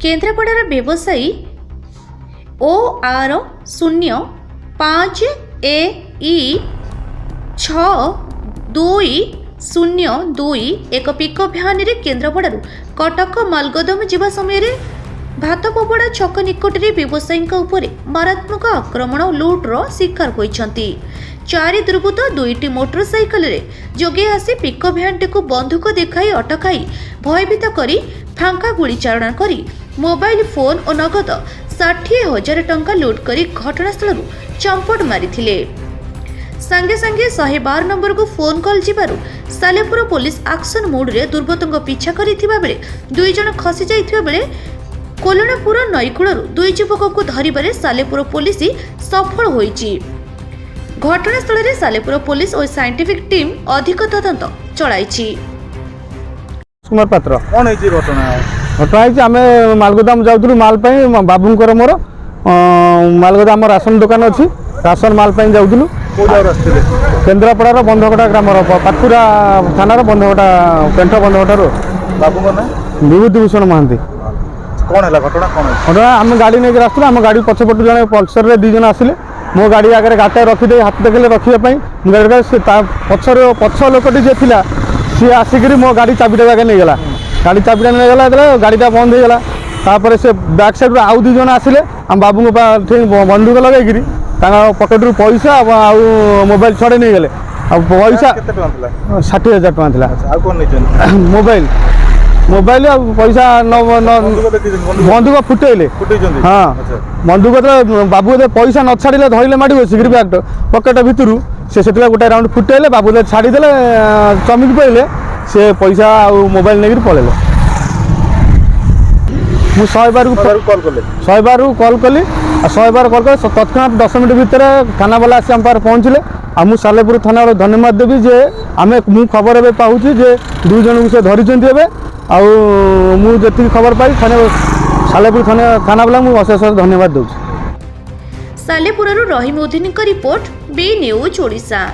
केन्द्रापड़ार व्यवसायी OR05AE6202 एक pickup van रे केन्द्रापड़ारू कटक मालगोदाम जीवा समय भातपड़ा छक निकट में व्यवसायी मारात्मक आक्रमण और लुट्र शिकार होती। चारि दुर्बृत्त दुईटी मोटरसाइकल जोगे आसी पिकअप भ्यानटी को बंधुक देखाई अटकाई भयभीत करी फांका गुली चारणा करी मोबाइल फोन और नगद 60,000 टंका लुट करी घटनास्थल चंपट मारिथिले। संगे संगे 112 नंबर को फोन कॉल जिबारु सालेपुर पुलिस एक्शन मोड रे दुर्बृत्तों पीछा करिथिबा बेले दुई जण खसी जाइथिबा बेले कोलणापुर नईकूलू दुई युवक को धरिबारे सालेपुर पुलिस सफल होईची। घटनास्थल में सालेपुर पुलिस और साइंटिफिक टीम अधिक तदंत चलाइछि। कुमार पात्र कौन है घटना घटना है आम मालगोदाम जाऊँ माल बाबूंकर मोर मालगोदाम राशन दुकान अच्छी राशन माल जाऊँ केन्द्रापड़ार बंधकटा ग्राम पाटकुरा थाना बंधकटा पेंट बंधकटार बाबू विभूति भूषण महांती। कौन है घटना कौन है घटना आम गाड़ी नहीं आसला आम गाड़ी पछपट जड़े पल्सर रे 2 जन आसिले मो गाड़ी आगे गाटा रखीदे हाथ देखले रखापी पछर पछ लोकटी जे थिला सी आसिक मो गाड़ी चाबिटा आगे नहीं गला गाड़ी चाबिटा नहीं गला गाड़ीटा बंद हो गला तापर से बैक साइड आउ 2 जन आसिले आम बाबू बंदूक लगे पकेट रू पैसा मोबाइल छड़े नहीं गले पैसा 60,000 टका था मोबाइल मोबाइल पैसा बंदूक फुटेले हाँ बंदूक बाबू पैसा न छाड़े धरले माड़ सिगरी बैग पकेट भितर से गोटे राउंड फुटेले बाबू छाड़ीदे चमिक पड़े से पैसा मोबाइल नहीं पलैले मुझे 100 कॉल कली 100 कॉल कर तत्क्षणात 10 मिनट भितर थाना वाला आसी आम पाखे पहुँचले आ मु सालेपुर थाना धन्यवाद देवी जे आम मु खबर ए पाऊँ जे 2 जन को से धरी मुझे खबर पाई सालेपुर थाना वाला मुझे अशेष धन्यवाद दूँ। Salepur Rahim Uddin report B news Odisha.